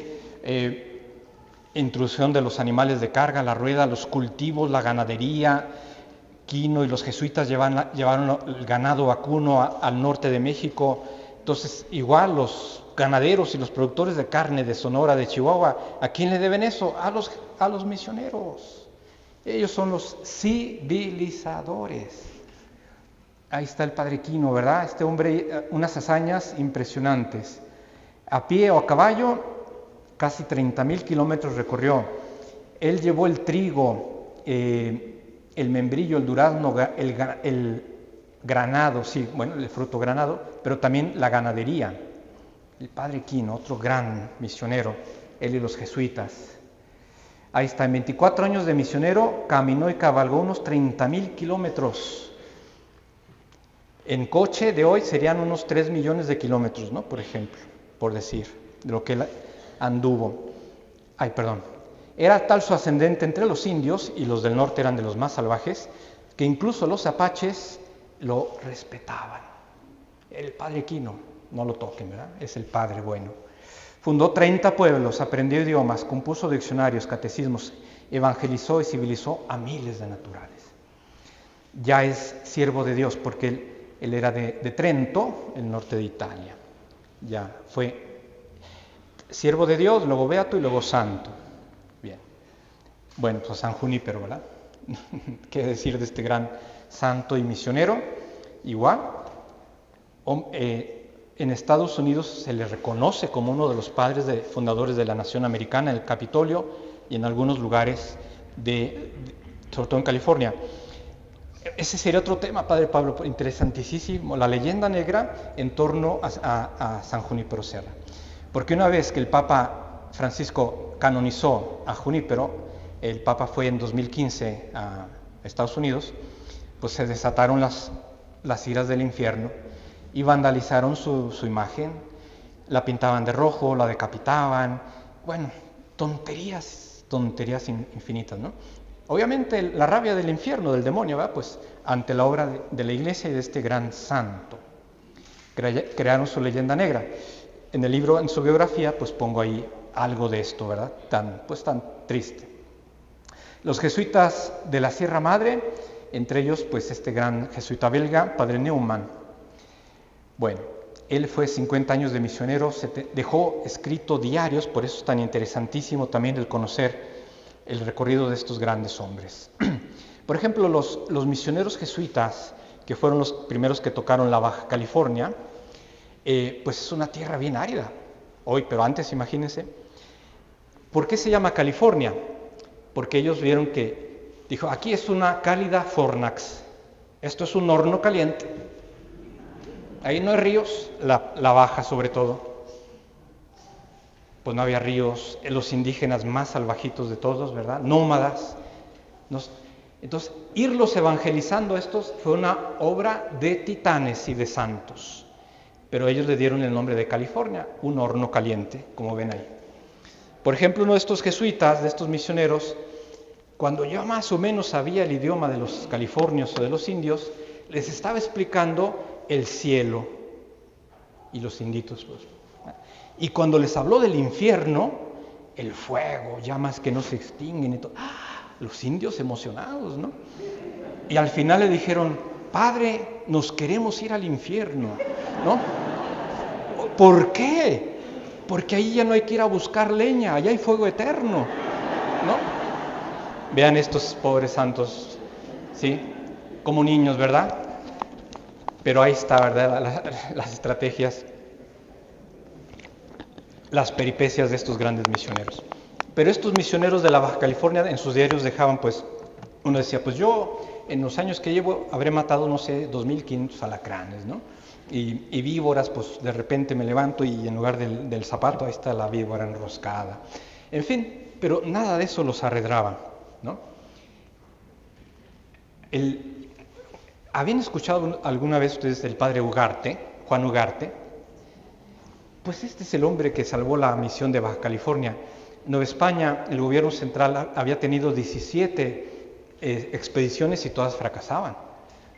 introducción de los animales de carga, la rueda, los cultivos, la ganadería. Quino y los jesuitas llevaron el ganado vacuno al norte de México. Entonces, igual los ganaderos y los productores de carne de Sonora, de Chihuahua, ¿a quién le deben eso? A los misioneros. Ellos son los civilizadores. Ahí está el padre Quino, ¿verdad? Este hombre, unas hazañas impresionantes. A pie o a caballo, casi 30,000 kilómetros recorrió. Él llevó el trigo, el membrillo, el durazno, el granado, sí, bueno, el fruto granado, pero también la ganadería. El padre Quino, otro gran misionero, él y los jesuitas. Ahí está, en 24 años de misionero, caminó y cabalgó unos 30,000 kilómetros. En coche de hoy serían unos 3 millones de kilómetros, ¿no? Por ejemplo, por decir, de lo que él anduvo. Era tal su ascendente entre los indios, y los del norte eran de los más salvajes, que incluso los apaches lo respetaban. El padre Quino, no lo toquen, ¿verdad? Es el padre bueno. Fundó 30 pueblos, aprendió idiomas, compuso diccionarios, catecismos, evangelizó y civilizó a miles de naturales. Ya es siervo de Dios porque él era de Trento, el norte de Italia. Ya fue siervo de Dios, luego beato y luego santo. Bien. Bueno, pues San Junípero, ¿verdad? ¿Qué decir de este gran santo y misionero? Igual, en Estados Unidos se le reconoce como uno de los padres fundadores de la nación americana, el Capitolio, y en algunos lugares, sobre todo en California. Ese sería otro tema, padre Pablo, interesantísimo, la leyenda negra en torno a San Junípero Serra. Porque una vez que el Papa Francisco canonizó a Junípero, el Papa fue en 2015 a Estados Unidos, pues se desataron las iras del infierno y vandalizaron su imagen, la pintaban de rojo, la decapitaban, bueno, tonterías infinitas, ¿no? Obviamente la rabia del infierno, del demonio, ¿verdad? Pues ante la obra de la iglesia y de este gran santo, crearon su leyenda negra. En el libro, en su biografía, pues pongo ahí algo de esto, ¿verdad? Tan triste. Los jesuitas de la Sierra Madre, entre ellos, pues este gran jesuita belga, padre Neumann. Bueno, él fue 50 años de misionero, dejó escrito diarios, por eso es tan interesantísimo también el conocer el recorrido de estos grandes hombres. Por ejemplo, los misioneros jesuitas, que fueron los primeros que tocaron la Baja California, pues es una tierra bien árida hoy, pero antes, imagínense. ¿Por qué se llama California? Porque ellos vieron dijo, aquí es una cálida fornax, esto es un horno caliente. Ahí no hay ríos, la Baja sobre todo. Pues no había ríos, los indígenas más salvajitos de todos, ¿verdad? Nómadas. Entonces, irlos evangelizando estos fue una obra de titanes y de santos. Pero ellos le dieron el nombre de California, un horno caliente, como ven ahí. Por ejemplo, uno de estos jesuitas, de estos misioneros, cuando yo más o menos sabía el idioma de los californios o de los indios, les estaba explicando el cielo y los inditos, pues. Y cuando les habló del infierno, el fuego, llamas que no se extinguen y todo, los indios emocionados, ¿no? Y al final le dijeron, Padre, nos queremos ir al infierno, ¿no? ¿Por qué? Porque ahí ya no hay que ir a buscar leña, allá hay fuego eterno, ¿no? Vean estos pobres santos, ¿sí? Como niños, ¿verdad? Pero ahí está, ¿verdad? Las estrategias, las peripecias de estos grandes misioneros. Pero estos misioneros de la Baja California en sus diarios dejaban, pues, uno decía, pues yo en los años que llevo habré matado, no sé, 2,500 alacranes, ¿no? Y víboras, pues de repente me levanto y en lugar del zapato ahí está la víbora enroscada. En fin, pero nada de eso los arredraba, ¿no? ¿Habían escuchado alguna vez ustedes del padre Ugarte, Juan Ugarte? Pues este es el hombre que salvó la misión de Baja California. Nueva España, el gobierno central había tenido 17 expediciones y todas fracasaban.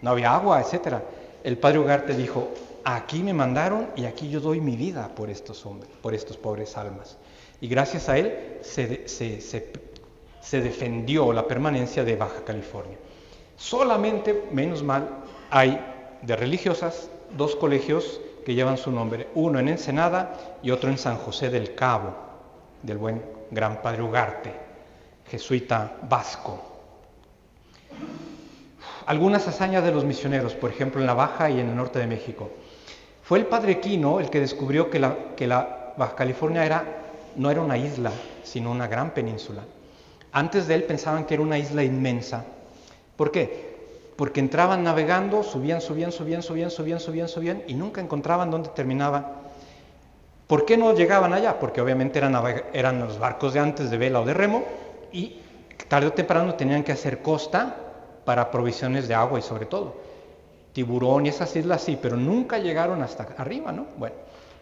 No había agua, etc. El padre Ugarte dijo, aquí me mandaron y aquí yo doy mi vida por estos hombres, por estos pobres almas. Y gracias a él se defendió la permanencia de Baja California. Solamente, menos mal, hay de religiosas 2 colegios que llevan su nombre, uno en Ensenada y otro en San José del Cabo, del buen gran padre Ugarte, jesuita vasco. Algunas hazañas de los misioneros, por ejemplo en la Baja y en el norte de México. Fue el padre Quino el que descubrió que la Baja California no era una isla, sino una gran península. Antes de él pensaban que era una isla inmensa. ¿Por qué? Porque entraban navegando, subían y nunca encontraban dónde terminaban. ¿Por qué no llegaban allá? Porque obviamente eran los barcos de antes, de vela o de remo, y tarde o temprano tenían que hacer costa para provisiones de agua y sobre todo. Tiburón y esas islas sí, pero nunca llegaron hasta arriba, ¿no? Bueno,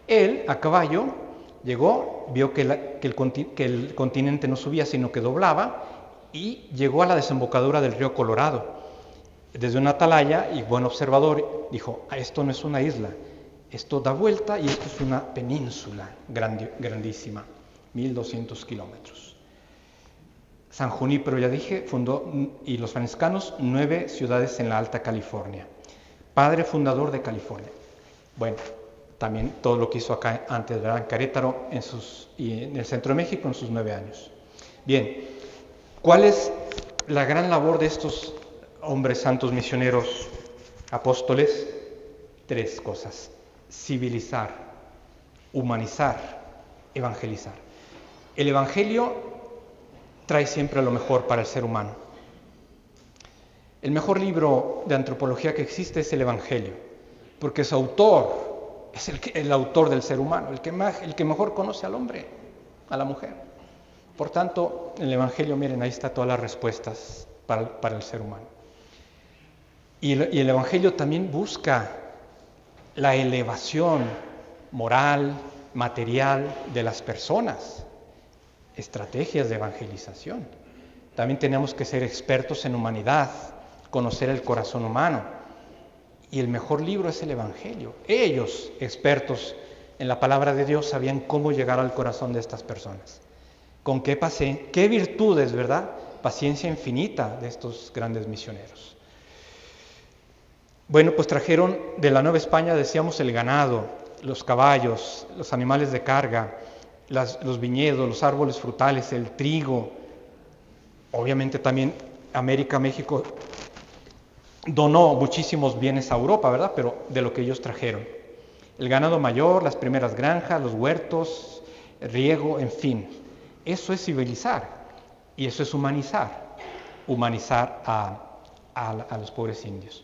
él a caballo llegó, vio que el continente no subía, sino que doblaba, y llegó a la desembocadura del río Colorado. Desde una atalaya, y buen observador, dijo, esto no es una isla, esto da vuelta y esto es una península grandísima, 1200 kilómetros. San Junípero, ya dije, fundó, y los franciscanos, 9 ciudades en la Alta California. Padre fundador de California. Bueno, también todo lo que hizo acá antes, ¿verdad? En Querétaro y en el centro de México en sus 9 años. Bien, ¿cuál es la gran labor de estos hombres santos misioneros apóstoles? 3 cosas: civilizar, humanizar, evangelizar. El evangelio trae siempre lo mejor para el ser humano. El mejor libro de antropología que existe es el Evangelio, porque su autor es el autor del ser humano, el que mejor conoce al hombre, a la mujer. Por tanto, el Evangelio, miren, ahí está todas las respuestas para el ser humano. Y el Evangelio también busca la elevación moral, material de las personas, estrategias de evangelización. También tenemos que ser expertos en humanidad, conocer el corazón humano. Y el mejor libro es el Evangelio. Ellos, expertos en la palabra de Dios, sabían cómo llegar al corazón de estas personas. Con qué virtudes, ¿verdad? Paciencia infinita de estos grandes misioneros. Bueno, pues trajeron de la Nueva España, decíamos, el ganado, los caballos, los animales de carga, los viñedos, los árboles frutales, el trigo. Obviamente también América, México donó muchísimos bienes a Europa, ¿verdad? Pero de lo que ellos trajeron. El ganado mayor, las primeras granjas, los huertos, el riego, en fin. Eso es civilizar y eso es humanizar. Humanizar a los pobres indios.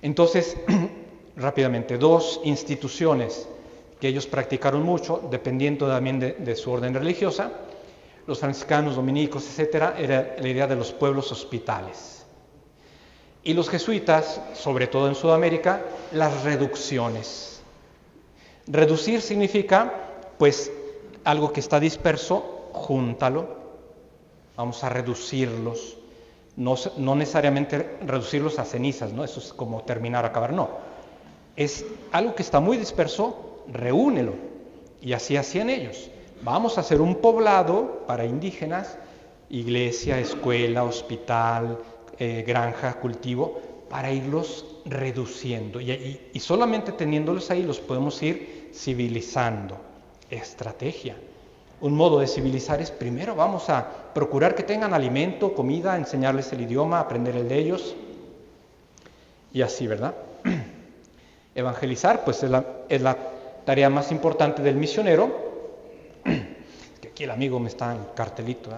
Entonces, rápidamente, 2 instituciones que ellos practicaron mucho, dependiendo también de su orden religiosa. Los franciscanos, dominicos, etcétera, era la idea de los pueblos hospitales. Y los jesuitas, sobre todo en Sudamérica, las reducciones. Reducir significa, pues, algo que está disperso, júntalo. Vamos a reducirlos. No necesariamente reducirlos a cenizas, ¿no? Eso es como terminar, acabar, no. Es algo que está muy disperso, reúnelo. Y así hacían ellos. Vamos a hacer un poblado para indígenas, iglesia, escuela, hospital, granja, cultivo, para irlos reduciendo. Y solamente teniéndolos ahí los podemos ir civilizando. Estrategia. Un modo de civilizar es, primero vamos a procurar que tengan alimento, comida, enseñarles el idioma, aprender el de ellos. Y así, ¿verdad? Evangelizar, pues es la tarea más importante del misionero. Que aquí el amigo me está en cartelito, ¿eh?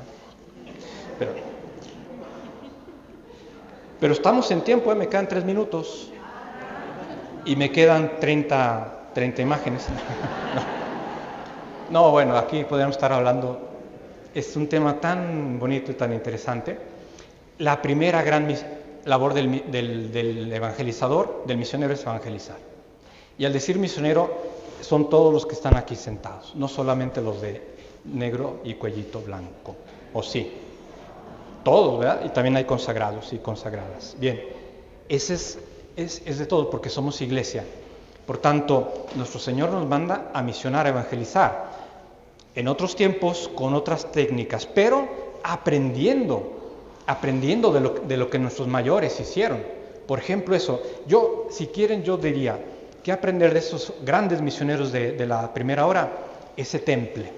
Pero estamos en tiempo, me quedan 3 minutos y me quedan 30 imágenes. No, bueno, aquí podríamos estar hablando, es un tema tan bonito y tan interesante. La primera gran labor del evangelizador, del misionero, es evangelizar. Y al decir misionero, son todos los que están aquí sentados, no solamente los de negro y cuellito blanco. ¿O sí? Todos, ¿verdad? Y también hay consagrados y consagradas. Bien, ese es de todo porque somos iglesia. Por tanto, nuestro Señor nos manda a misionar, a evangelizar. En otros tiempos, con otras técnicas, pero aprendiendo de lo que nuestros mayores hicieron. Por ejemplo, si quieren, yo diría que aprender de esos grandes misioneros de la primera hora, ese temple,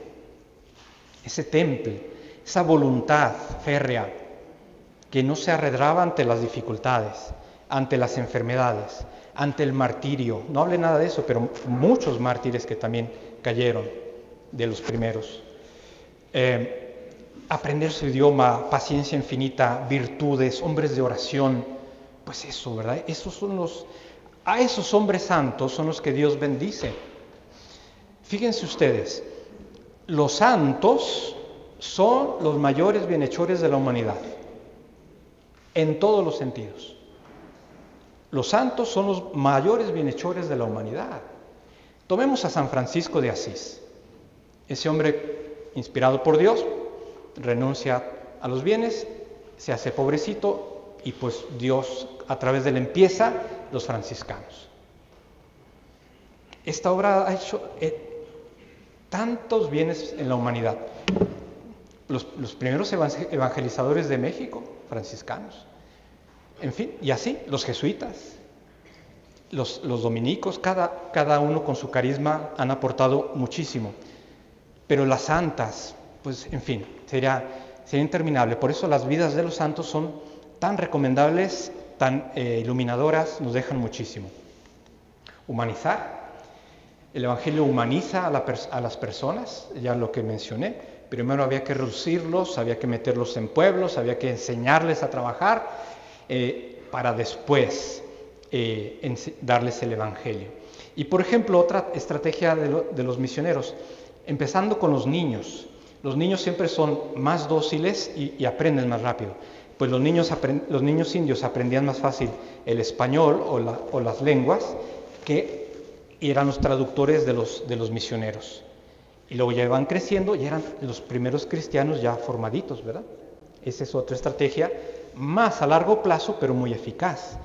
esa voluntad férrea, que no se arredraba ante las dificultades, ante las enfermedades, ante el martirio. No hablé nada de eso, pero muchos mártires que también cayeron de los primeros. Aprender su idioma, paciencia infinita, virtudes, hombres de oración, pues eso, ¿verdad? A esos hombres santos son los que Dios bendice. Fíjense ustedes, los santos son los mayores bienhechores de la humanidad, en todos los sentidos. Los santos son los mayores bienhechores de la humanidad. Tomemos a San Francisco de Asís. Ese hombre inspirado por Dios renuncia a los bienes, se hace pobrecito y pues Dios a través de él empieza los franciscanos. Esta obra ha hecho tantos bienes en la humanidad. Los primeros evangelizadores de México, franciscanos. En fin, y así, los jesuitas, los dominicos, cada uno con su carisma han aportado muchísimo. Pero las santas, pues en fin, sería interminable. Por eso las vidas de los santos son tan recomendables, tan iluminadoras, nos dejan muchísimo. Humanizar. El Evangelio humaniza a las personas, ya lo que mencioné. Primero había que reducirlos, había que meterlos en pueblos, había que enseñarles a trabajar, para después darles el Evangelio. Y por ejemplo, otra estrategia de los misioneros, empezando con los niños. Los niños siempre son más dóciles y aprenden más rápido. Pues los niños indios aprendían más fácil el español o las lenguas, que eran los traductores de los misioneros. Y luego ya iban creciendo y eran los primeros cristianos ya formaditos, ¿verdad? Esa es otra estrategia, más a largo plazo, pero muy eficaz.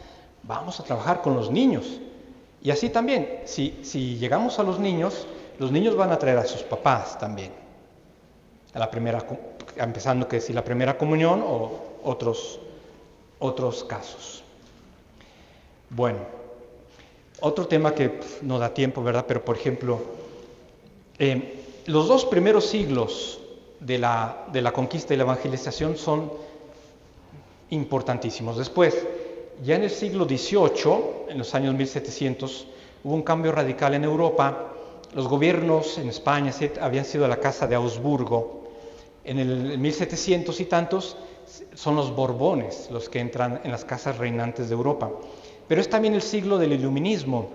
Vamos a trabajar con los niños. Y así también, si llegamos a los niños van a traer a sus papás también. Empezando que si la primera comunión o otros casos. Bueno, otro tema que no da tiempo, ¿verdad? Pero por ejemplo, los 2 primeros siglos de la conquista y la evangelización son importantísimos. Después, ya en el siglo XVIII, en los años 1700, hubo un cambio radical en Europa. Los gobiernos en España habían sido de la casa de Augsburgo. En el 1700 y tantos son los Borbones los que entran en las casas reinantes de Europa. Pero es también el siglo del iluminismo.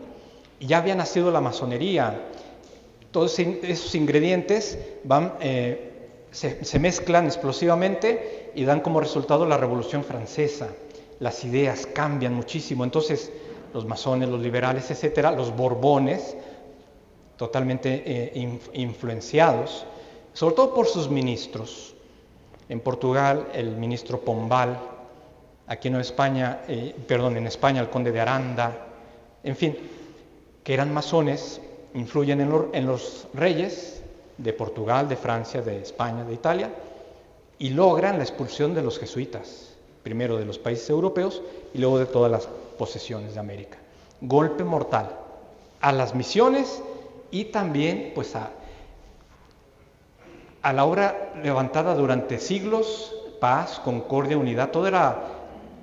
Y ya había nacido la masonería. Todos esos ingredientes se mezclan explosivamente y dan como resultado la Revolución Francesa. Las ideas cambian muchísimo. Entonces, los masones, los liberales, etcétera, los Borbones, totalmente influenciados, sobre todo por sus ministros. En Portugal, el ministro Pombal, aquí en España el conde de Aranda, en fin, que eran masones, influyen en los reyes de Portugal, de Francia, de España, de Italia, y logran la expulsión de los jesuitas, primero de los países europeos y luego de todas las posesiones de América. Golpe mortal a las misiones y también pues a la obra levantada durante siglos, paz, concordia, unidad, todo era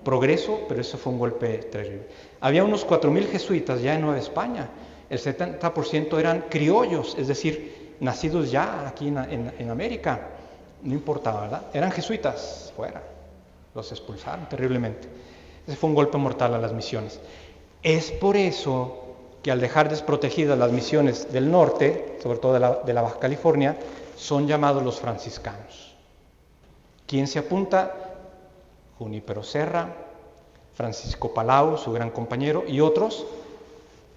progreso, pero eso fue un golpe terrible. Había unos 4,000 jesuitas ya en Nueva España, el 70% eran criollos, es decir, nacidos ya aquí en América, no importaba, ¿verdad? Eran jesuitas, fuera, los expulsaron terriblemente. Ese fue un golpe mortal a las misiones. Es por eso que al dejar desprotegidas las misiones del norte, sobre todo de la Baja California, son llamados los franciscanos. ¿Quién se apunta? Junípero Serra, Francisco Palau, su gran compañero, y otros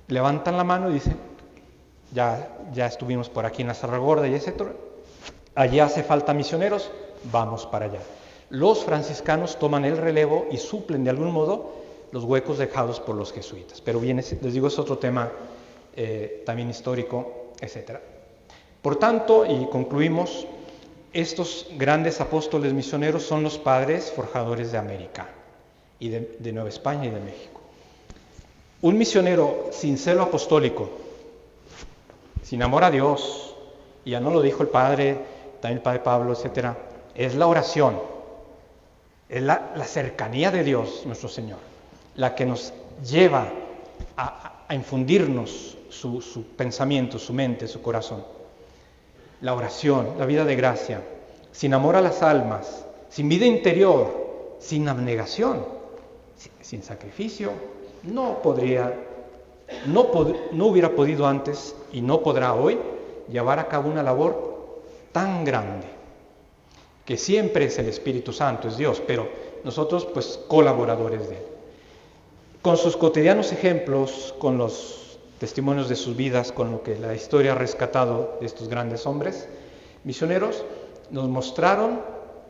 levantan la mano y dicen, ya estuvimos por aquí en la Sarragorda y etcétera, allí hace falta misioneros, vamos para allá. Los franciscanos toman el relevo y suplen de algún modo los huecos dejados por los jesuitas. Pero bien, les digo, es otro tema también histórico, etc. Por tanto, y concluimos, estos grandes apóstoles misioneros son los padres forjadores de América y de Nueva España y de México. Un misionero sin celo apostólico, sin amor a Dios, y ya no lo dijo el Padre, también el Padre Pablo, etc., es la oración, es la cercanía de Dios, nuestro Señor, la que nos lleva a infundirnos su pensamiento, su mente, su corazón. La oración, la vida de gracia, sin amor a las almas, sin vida interior, sin abnegación, sin sacrificio, no hubiera podido antes y no podrá hoy llevar a cabo una labor tan grande, que siempre es el Espíritu Santo, es Dios, pero nosotros pues colaboradores de Él. Con sus cotidianos ejemplos, con los testimonios de sus vidas, con lo que la historia ha rescatado de estos grandes hombres misioneros, nos mostraron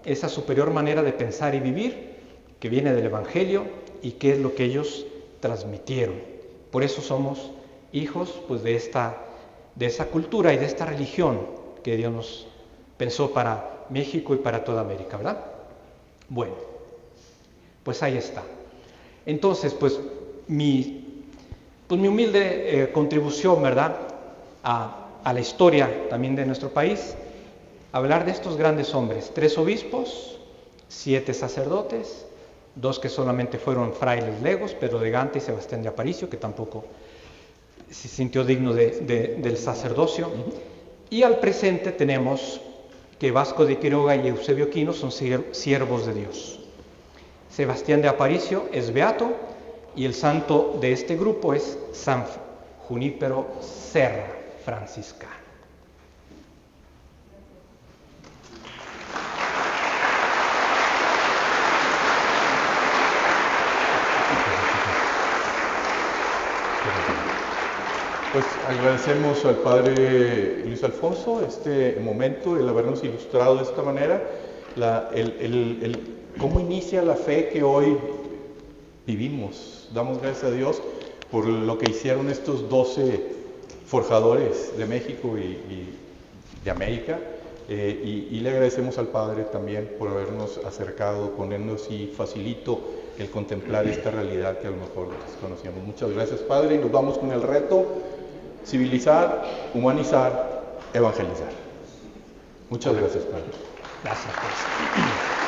esa superior manera de pensar y vivir que viene del Evangelio y que es lo que ellos transmitieron. Por eso somos hijos pues, de esa cultura y de esta religión que Dios nos pensó para México y para toda América, ¿verdad? Bueno, pues ahí está. Entonces, pues mi humilde contribución, ¿verdad?, a la historia también de nuestro país, hablar de estos grandes hombres, 3 obispos, 7 sacerdotes, 2 que solamente fueron frailes legos, Pedro de Gante y Sebastián de Aparicio, que tampoco se sintió digno del sacerdocio. Y al presente tenemos que Vasco de Quiroga y Eusebio Quino son siervos de Dios. Sebastián de Aparicio es beato y el santo de este grupo es San Junípero Serra, franciscano. Pues agradecemos al Padre Luis Alfonso este momento, el habernos ilustrado de esta manera, cómo inicia la fe que hoy vivimos. Damos gracias a Dios por lo que hicieron estos 12 forjadores de México y de América, y le agradecemos al Padre también por habernos acercado, ponernos y facilito el contemplar esta realidad que a lo mejor desconocíamos. Muchas gracias, Padre, y nos vamos con el reto: civilizar, humanizar, evangelizar. Muchas gracias, Padre. Gracias, pues.